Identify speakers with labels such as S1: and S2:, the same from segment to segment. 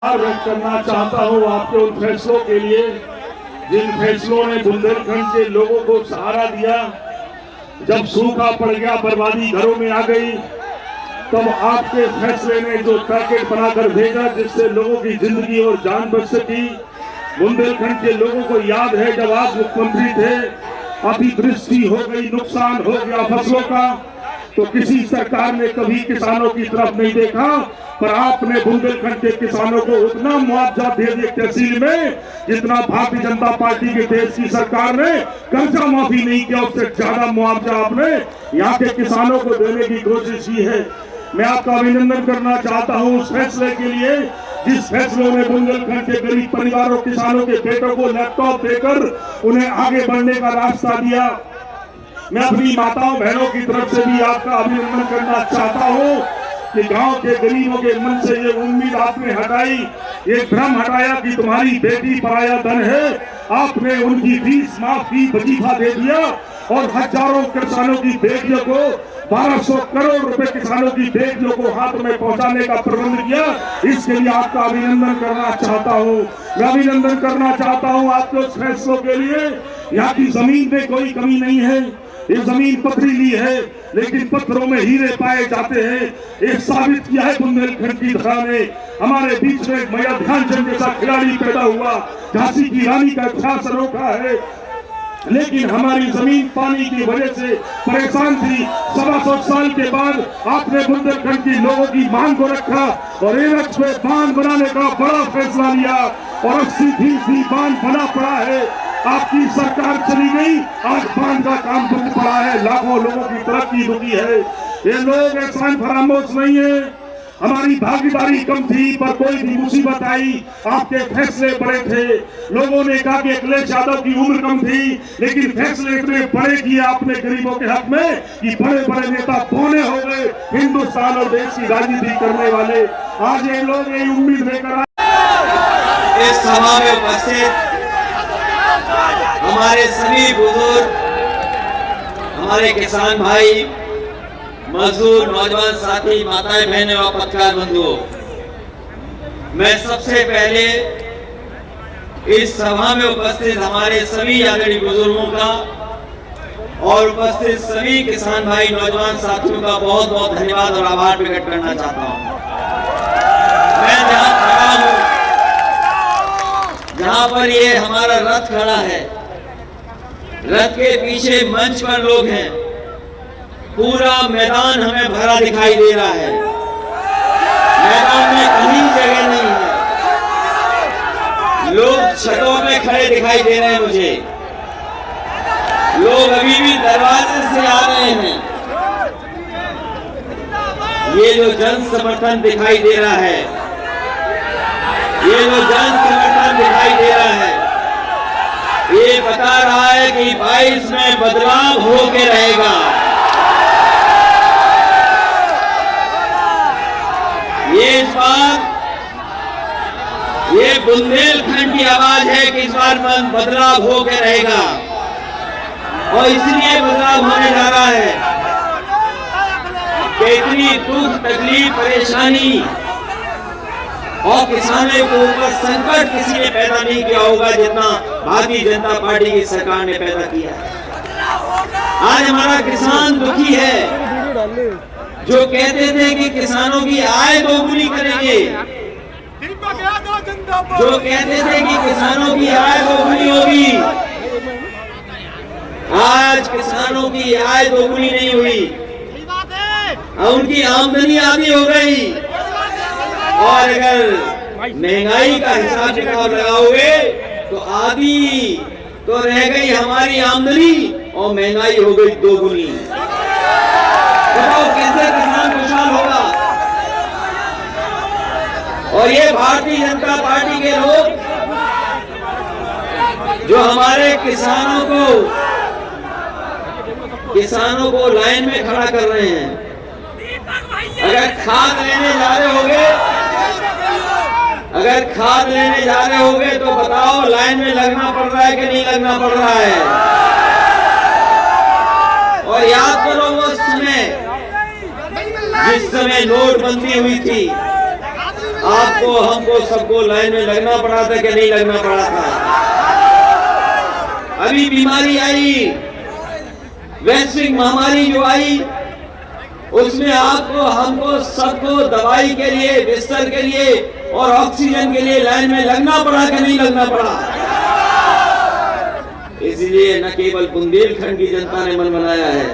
S1: व्यक्त करना चाहता हूँ आपके उन फैसलों के लिए जिन फैसलों ने बुंदेलखंड के लोगों को सहारा दिया। जब सूखा पड़ गया, बर्बादी घरों में आ गई, तब आपके फैसले ने जो पैकेट बनाकर भेजा जिससे लोगों की जिंदगी और जान बच सकी। बुंदेलखंड के लोगों को याद है जब आप मुख्यमंत्री थे, अतिवृष्टि हो गई, नुकसान हो गया फसलों का, तो किसी सरकार ने कभी किसानों की तरफ नहीं देखा, पर आपने बुंदेलखंड के किसानों को उतना मुआवजा दे दिया तहसील में जितना भारतीय जनता पार्टी के देश की सरकार ने कर्जा माफी नहीं किया, उससे ज्यादा मुआवजा आपने यहाँ के किसानों को देने की कोशिश की है। मैं आपका अभिनंदन करना चाहता हूँ उस फैसले के लिए जिस फैसलों ने बुंदेलखंड के गरीब परिवारों किसानों के बेटों को लैपटॉप देकर उन्हें आगे बढ़ने का रास्ता दिया। मैं अपनी माताओं बहनों की तरफ से भी आपका अभिनंदन करना चाहता हूँ कि गांव के गरीबों के मन से ये उम्मीद आपने हटाई, ये भ्रम हटाया कि तुम्हारी बेटी पराया धन है। आपने उनकी फीस माफी वजीफा दे दिया और हजारों किसानों की बेटियों को 1200 करोड़ रुपए किसानों की बेटियों को हाथ में पहुंचाने का प्रबंध किया। इसके लिए आपका अभिनंदन करना चाहता हूँ। मैं अभिनंदन करना चाहता हूँ आपके उस फैसलों के लिए। यहाँ की जमीन में कोई कमी नहीं है, ये जमीन पथरीली है लेकिन पत्थरों में हीरे पाए जाते हैं। ये साबित किया है बुंदेलखंड की धरा ने। हमारे बीच में मैया ध्यानचंद जैसा खिलाड़ी पैदा हुआ, झांसी की रानी का इतिहास अनोखा है, लेकिन हमारी जमीन पानी की वजह से परेशान थी। 125 साल के बाद आपने बुंदेलखंड की लोगों की मांग को रखा और एनएच पे बांध बनाने का बड़ा फैसला लिया और 80% बांध बना पड़ा है। आपकी सरकार चली गई, आज बांध का काम बंद पड़ा है, लाखों लोगों की तरक्की रुकी है। ये लोग एहसान फरामोश नहीं है, हमारी भागीदारी कम थी पर कोई भी मुसीबत आई आपके फैसले बड़े थे। लोगों ने कहा कि अखिलेश यादव की उम्र कम थी, लेकिन फैसले इतने बड़े किए आपने गरीबों के हक में कि बड़े बड़े नेता बौने हो गए हिंदुस्तान और देश की राजनीति करने वाले। आज ये लोग ये उम्मीद लेकर
S2: इस सभा में उपस्थित हमारे सभी बुजुर्ग, हमारे किसान भाई, मजदूर, नौजवान साथी, माताएं बहनें और पत्रकार बंधुओं, मैं सबसे पहले इस सभा में उपस्थित हमारे सभी आदरणीय बुजुर्गों का और उपस्थित सभी किसान भाई, नौजवान साथियों का बहुत बहुत धन्यवाद और आभार प्रकट करना चाहता हूं। मैं जहां खड़ा हूं, जहां पर ये हमारा रथ खड़ा है, रथ के पीछे मंच पर लोग हैं, पूरा मैदान हमें भरा दिखाई दे रहा है। मैदान में कहीं जगह नहीं है, लोग छतों में खड़े दिखाई दे रहे हैं मुझे, लोग अभी भी दरवाजे से आ रहे हैं। ये जो जन समर्थन दिखाई दे रहा है, ये जो जन समर्थन दिखाई दे रहा है, ये बता रहा है कि 22 में बदलाव होके रहेगा। ये इस बार ये बुंदेलखंड की आवाज है कि इस बार बदलाव होके रहेगा और इसलिए बदलाव होने जा रहा है कि इतनी दुख, तकलीफ, परेशानी और किसानों के ऊपर संकट किसी ने पैदा नहीं किया होगा जितना भारतीय जनता पार्टी की सरकार ने पैदा किया है। आज हमारा किसान दुखी है। जो कहते थे कि किसानों की आय दोगुनी करेंगे, जो कहते थे कि किसानों की आय दोगुनी होगी, आज किसानों की आय दोगुनी नहीं हुई, उनकी आमदनी आधी हो गई। और अगर महंगाई का हिसाब किताब लगाओगे तो आधी तो रह गई हमारी आमदनी और महंगाई हो गई दोगुनी। बताओ कैसे किसान खुशहाल होगा? और ये भारतीय जनता पार्टी के लोग जो हमारे किसानों को लाइन में खड़ा कर रहे हैं, अगर खाद लेने जा रहे होगे तो बताओ लाइन में लगना पड़ रहा है कि नहीं लगना पड़ रहा है? और याद करो वो समय जिस समय नोटबंदी हुई थी, आपको हमको सबको लाइन में लगना पड़ा था कि नहीं लगना पड़ा था? अभी बीमारी आई, वैश्विक महामारी जो आई, उसमें आपको हमको सबको दवाई के लिए, बिस्तर के लिए और ऑक्सीजन के लिए लाइन में लगना पड़ा कि नहीं लगना पड़ा? इसलिए न केवल बुंदेलखंड की जनता ने मन बनाया है,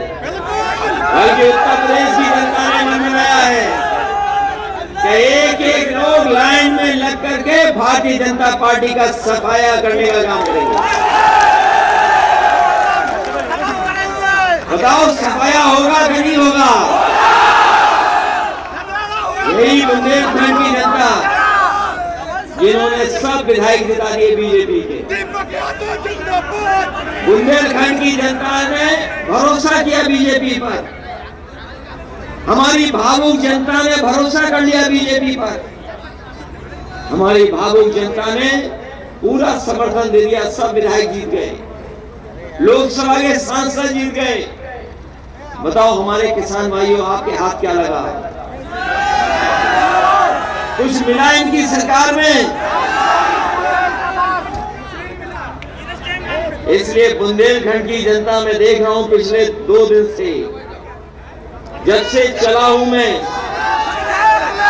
S2: बल्कि उत्तर प्रदेश की जनता ने मन बनाया है कि एक एक लोग लाइन में लग करके भारतीय जनता पार्टी का सफाया करने का काम करेंगे। बताओ सफाया होगा कि नहीं होगा? यही बुंदेलखंड की जनता जिन्होंने सब विधायक जिता दिए बीजेपी के, बुंदेलखंड की जनता ने भरोसा किया बीजेपी पर, हमारी भावुक जनता ने भरोसा कर लिया बीजेपी पर, हमारी भावुक जनता ने पूरा समर्थन दे दिया, सब विधायक जीत गए, लोकसभा के सांसद जीत गए। बताओ हमारे किसान भाइयों, आपके हाथ क्या लगा? कुछ मिला इनकी सरकार में? इसलिए बुंदेलखंड की जनता में देख रहा हूं पिछले 2 दिन से, जब से चला हूं मैं,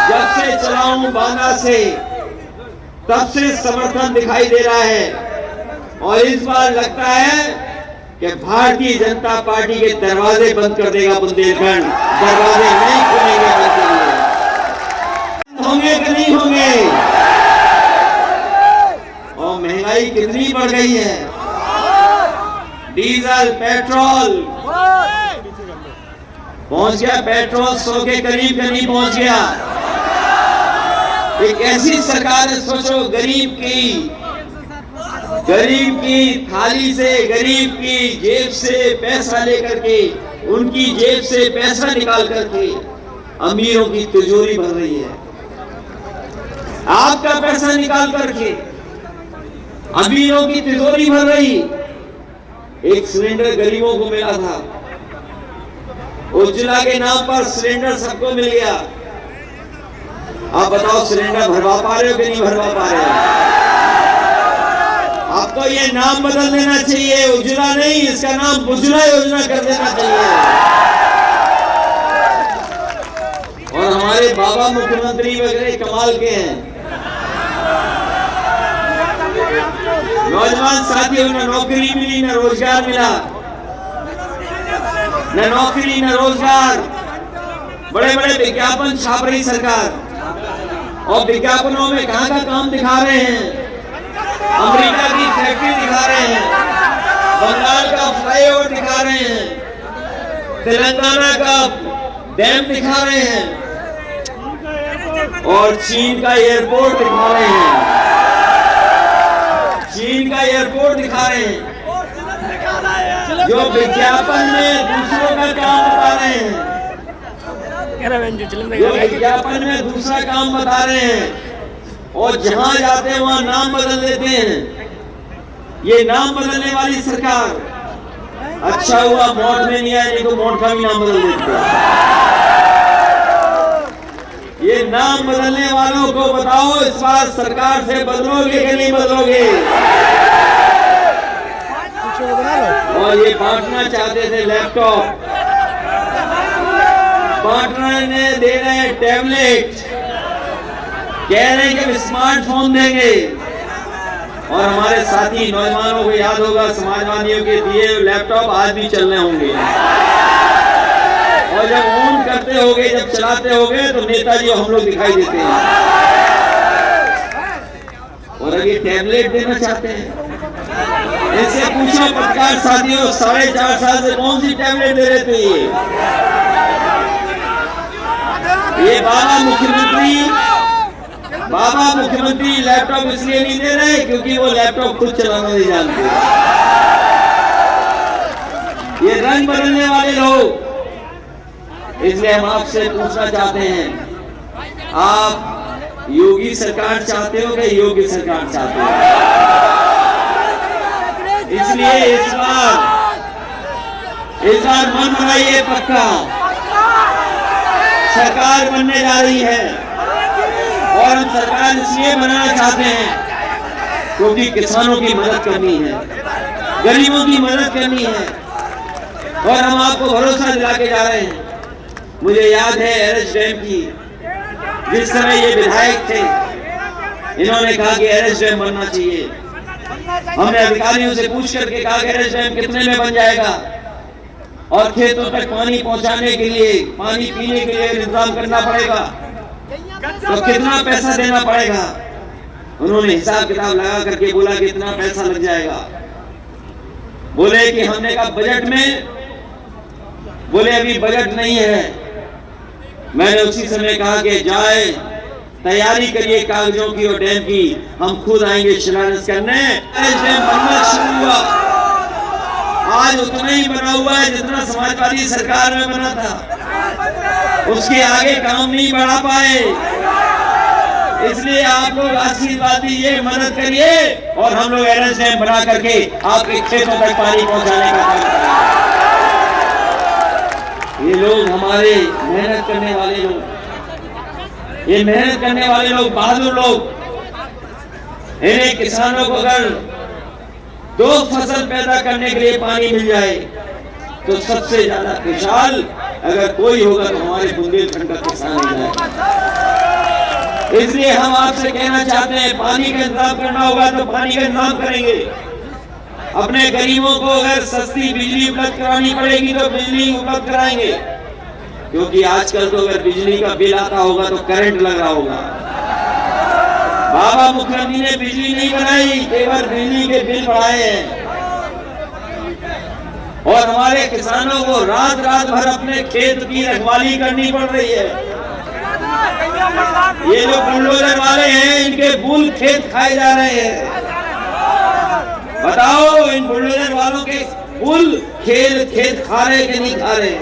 S2: जब से चला हूं बांदा से, तब से समर्थन दिखाई दे रहा है। और इस बार लगता है कि भारतीय जनता पार्टी के दरवाजे बंद कर देगा बुंदेलखंड, दरवाजे नहीं खुलेंगे बंद के लिए। होंगे कि नहीं होंगे? और महंगाई कितनी बढ़ गई है, डीजल पेट्रोल पहुंच गया, पेट्रोल 100 के करीब पहुंच गया। एक ऐसी सरकार है, सोचो गरीब की थाली से, गरीब की जेब से पैसा लेकर के, उनकी जेब से पैसा निकाल करके अमीरों की तिजोरी भर रही है। आपका पैसा निकाल करके अमीरों की तिजोरी भर रही। एक सिलेंडर गरीबों को मिला था, उज्ज्वला के नाम पर सिलेंडर सबको मिल गया। आप बताओ सिलेंडर भरवा पा रहे हो कि नहीं भरवा पा रहे हो? आपको ये नाम बदल देना चाहिए, उज्ज्वला नहीं, इसका नाम बुज्जला योजना कर देना चाहिए। और हमारे बाबा मुख्यमंत्री वगैरह कमाल के हैं, नौजवान साथियों ने नौकरी मिली, न रोजगार मिला, न नौकरी न रोजगार। बड़े बड़े विज्ञापन छाप रही सरकार, और विज्ञापनों में कहां का काम दिखा रहे हैं? अमेरिका की फैक्ट्री दिखा रहे हैं, बंगाल का फ्लाईओवर दिखा रहे हैं, तेलंगाना का डैम दिखा रहे हैं, और चीन का एयरपोर्ट दिखा रहे हैं, चीन का एयरपोर्ट दिखा रहे हैं। जो विज्ञापन में दूसरों का काम बता रहे हैं, जो विज्ञापन में दूसरा काम बता रहे हैं, और जहां जाते हैं वहां नाम बदल देते हैं। ये नाम बदलने वाली सरकार, अच्छा हुआ मोट में नहीं आए, नहीं तो मोट का भी नाम बदल देते हैं। ये नाम बदलने वालों को बताओ, इस बार सरकार से बदलोगे कि नहीं बदलोगे? और ये बांटना चाहते थे लैपटॉप, बांटने दे रहे हैं टैबलेट, कह रहे हैं कि स्मार्टफोन देंगे। और हमारे साथी नौजवानों को याद होगा, समाजवादियों के दिए लैपटॉप आज भी चलने होंगे, और जब ऑन करते होगे, जब चलाते होगे, तो नेताजी हम लोग दिखाई देते हैं। और अब ये टैबलेट देना चाहते हैं। इससे पूछो पत्रकार साथियों, 4.5 साल से कौन सी टैबलेट दे रहे थे? ये बाबा मुख्यमंत्री लैपटॉप इसलिए नहीं दे रहे क्योंकि वो लैपटॉप खुद चलाना नहीं जानते। ये रंग बदलने वाले लोग। इसलिए हम आपसे पूछना चाहते हैं, आप योगी सरकार चाहते हो कि योगी सरकार चाहते हो? इसलिए इस बार मन बनाइए पक्का, सरकार बनने जा रही है। और हम सरकार इसलिए बनाना चाहते हैं क्योंकि किसानों की मदद करनी है, गरीबों की मदद करनी है। और हम आपको भरोसा दिला के जा रहे हैं। मुझे याद है एरस डैम की, जिस समय ये विधायक थे, इन्होंने कहा कि एरस डैम बनना चाहिए। हमने अधिकारियों से पूछ करके कहा कि एरस डैम कितने में बन जाएगा और खेतों तक पानी पहुंचाने के लिए, पानी पीने के लिए इंतजाम करना पड़ेगा, तो कितना पैसा देना पड़ेगा। उन्होंने हिसाब किताब लगा करके बोला कि इतना पैसा लग जाएगा। बोले कि हमने कहा बजट में, बोले अभी बजट नहीं है। मैंने उसी समय कहा कि जाए तैयारी करिए कागजों की और डैम की, हम खुद आएंगे शिलान्यास करने। डैम बनना शुरू हुआ, आज उतना ही बना हुआ है जितना समाजवादी सरकार में बना था, उसके आगे काम नहीं बढ़ा पाए। इसलिए आप लोग आशीर्वाद दीजिए, मदद करिए और हम लोग एरस डैम बना करके आपके खेतों तक पानी पहुंचाने का काम करेंगे। ये लोग हमारे मेहनत करने वाले लोग, ये मेहनत करने वाले लोग, बहादुर लोग, इन्हें किसानों को अगर 2 फसल पैदा करने के लिए पानी मिल जाए तो सबसे ज्यादा खुशहाल अगर कोई होगा तो हमारे बुंदेलखंड का किसान है। इसलिए हम आपसे कहना चाहते हैं, पानी का इंतजाम करना होगा तो पानी का इंतजाम करेंगे। अपने गरीबों को अगर सस्ती बिजली उपलब्ध करानी पड़ेगी तो बिजली उपलब्ध कराएंगे, क्योंकि आजकल तो अगर बिजली का बिल आता होगा तो करंट लग रहा होगा। बाबा मुखर्जी ने बिजली नहीं बनाई, केवल बिजली के बिल बढ़ाए हैं। और हमारे किसानों को रात रात भर अपने खेत की रखवाली करनी पड़ रही है। ये जो बुलडोजर वाले हैं, इनके बुल खेत खाए जा रहे हैं। बताओ, इन बुलडोजर वालों के बुल खेत खा रहे कि नहीं खा रहे?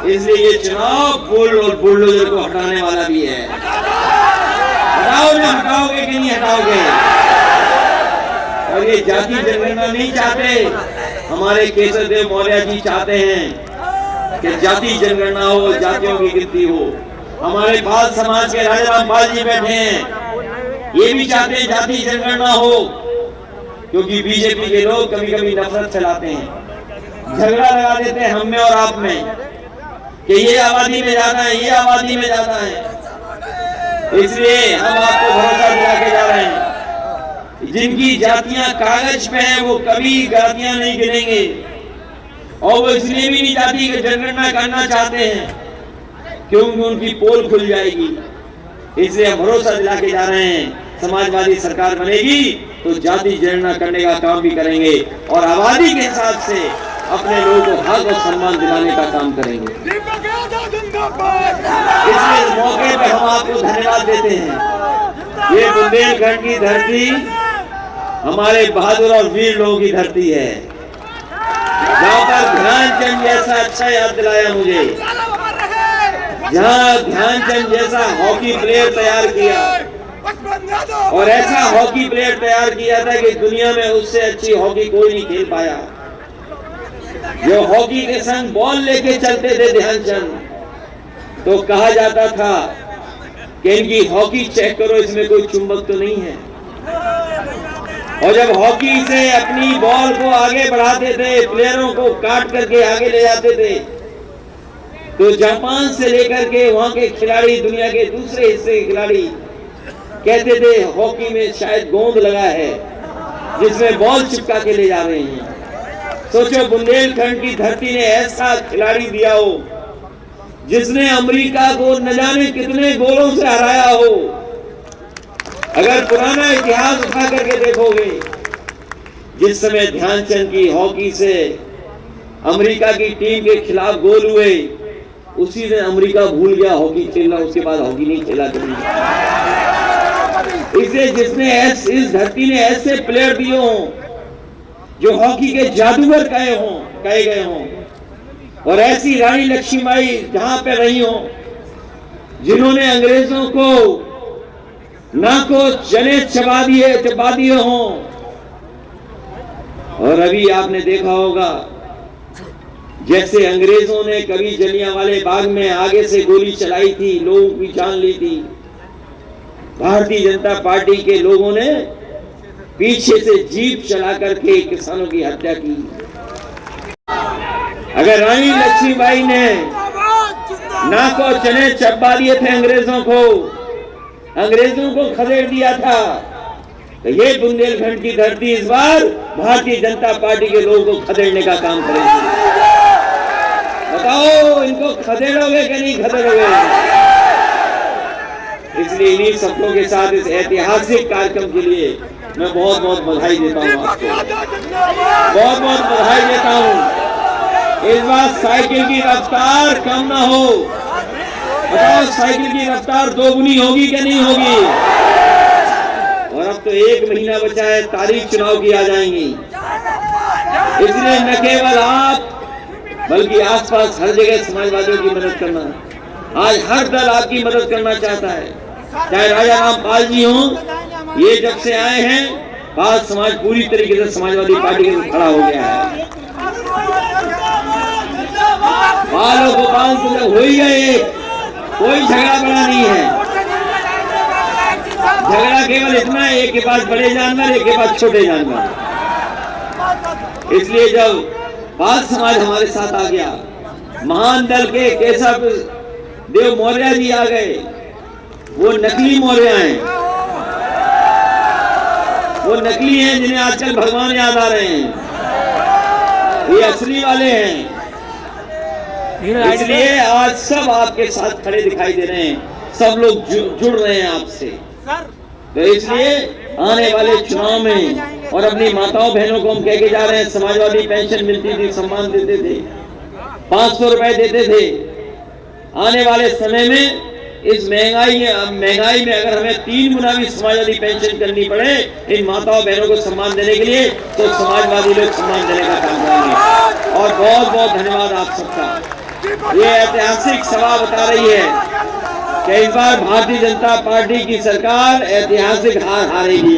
S2: इसलिए ये चुनाव बुल और बुलडोजर को हटाने वाला भी है। बताओ ना, हटाओगे कि नहीं हटाओगे? और ये जाति जनगणना नहीं चाहते, हमारे केशवदेव मौर्य जी चाहते हैं कि जाति जनगणना हो, जातियों की गिनती हो। हमारे पाल समाज के राजा रामपाल जी बैठे हैं, ये भी चाहते हैं जाति जनगणना हो, क्योंकि बीजेपी के लोग कभी कभी नफरत फैलाते हैं, झगड़ा लगा देते हैं हम में और आप में कि ये आबादी में जाना है, ये आबादी में जाना है। इसलिए हम आपको भरोसा दिला के जा रहे हैं, जिनकी जातियां कागज पे हैं वो कभी जातियां नहीं गिनेंगे, और वो इसलिए भी नहीं जाति की जनगणना करना चाहते हैं क्योंकि उनकी पोल खुल जाएगी। इसलिए हम भरोसा दिला के जा रहे हैं, समाजवादी सरकार बनेगी तो जाति जनगणना करने का काम भी करेंगे और आबादी के हिसाब से अपने लोगों को हक और सम्मान दिलाने का काम करेंगे। इसलिए इस मौके पर हम आपको धन्यवाद देते हैं। ये बुंदेलखंड की धरती हमारे बहादुर और वीर लोगों की धरती है, जहाँ पर ध्यानचंद जैसा अच्छा याद दिलाया मुझे, जहाँ ध्यानचंद जैसा हॉकी प्लेयर तैयार किया और ऐसा हॉकी प्लेयर तैयार किया था कि दुनिया में उससे अच्छी हॉकी कोई नहीं खेल पाया। जो हॉकी के संग बॉल लेके चलते थे ध्यानचंद, तो कहा जाता था कि इनकी हॉकी चेक करो, इसमें कोई चुंबक तो नहीं है। और जब हॉकी से अपनी बॉल को आगे बढ़ाते थे, प्लेयरों को काट करके आगे ले जाते थे, तो जापान से लेकर के वहां के खिलाड़ी, दुनिया के दूसरे हिस्से के खिलाड़ी कहते थे हॉकी में शायद गोंद लगा है जिसमें बॉल चिपका के ले जा रहे हैं। सोचो, बुंदेलखंड की धरती ने ऐसा खिलाड़ी दिया हो जिसने अमेरिका को न जाने कितने गोलों से हराया हो। अगर पुराना इतिहास उठा करके देखोगे, जिस समय ध्यानचंद की हॉकी से अमेरिका की टीम के खिलाफ गोल हुए, उसी दिन अमेरिका भूल गया हॉकी खेलना, उसके बाद हॉकी नहीं खेला कभी। इसलिए जिसने इस धरती ने ऐसे प्लेयर दिए हों जो हॉकी के जादूगर कहे गए हों, और ऐसी रानी लक्ष्मीबाई जहां पे रही हों जिन्होंने अंग्रेजों को नाको चने चबा दिए हों। और अभी आपने देखा होगा जैसे अंग्रेजों ने कभी जलियांवाले बाग में आगे से गोली चलाई थी, लोगों की जान ली थी, भारतीय जनता पार्टी के लोगों ने पीछे से जीप चला करके किसानों की हत्या की। अगर रानी लक्ष्मीबाई ने नाको चने चबा दिए थे अंग्रेजों को खदेड़ दिया था, तो ये बुंदेलखंड की धरती इस बार भारतीय जनता पार्टी के लोगों को खदेड़ने का काम करेगी। बताओ, इनको खदेड़ोगे कि नहीं खदेड़ोगे? इसलिए इन्हीं सपनों के साथ इस ऐतिहासिक कार्यक्रम के लिए मैं बहुत बहुत बधाई देता हूँ आपको, बहुत बहुत बधाई देता हूँ। इस बार साइकिल की रफ्तार कम ना हो। बताओ, साइकिल की रफ्तार दोगुनी होगी कि नहीं होगी? और अब तो 1 महीना बचा है, तारीख चुनाव की आ जाएंगी। इसलिए न केवल आप बल्कि आसपास हर जगह समाजवादियों की मदद करना। आज हर दल आपकी मदद करना चाहता है, चाहे राजा रामपाल जी हों। ये जब से आए हैं, पाल समाज पूरी तरीके से समाजवादी पार्टी के साथ खड़ा हो गया है। पाल और गोपाल तो हो ही गए, कोई झगड़ा बड़ा नहीं है। झगड़ा केवल इतना है, एक के पास बड़े जानवर, एक के पास छोटे जानवर। इसलिए जब पाल समाज हमारे साथ आ गया, महान दल के केशव देव मौर्य जी आ गए। वो नकली मौर्य हैं, वो नकली हैं जिन्हें आजकल भगवान याद आ रहे हैं। ये असली वाले हैं। इसलिए आज सब आपके साथ खड़े दिखाई दे रहे हैं, सब लोग जुड़ रहे हैं आपसे। तो इसलिए आने वाले चुनाव में और अपनी माताओं बहनों को हम कह के जा रहे हैं, समाजवादी पेंशन मिलती थी, सम्मान देते थे, 500 रुपए देते थे। आने वाले समय में इस महंगाई में अगर हमें 3 गुना भी समाजवादी पेंशन करनी पड़े इन माताओं बहनों को सम्मान देने के लिए, तो समाजवादी लोग सम्मान देने का काम करेंगे। और बहुत बहुत धन्यवाद आप सबका। ये ऐतिहासिक सभा बता रही है कि इस बार भारतीय जनता पार्टी की सरकार ऐतिहासिक हार हारेगी।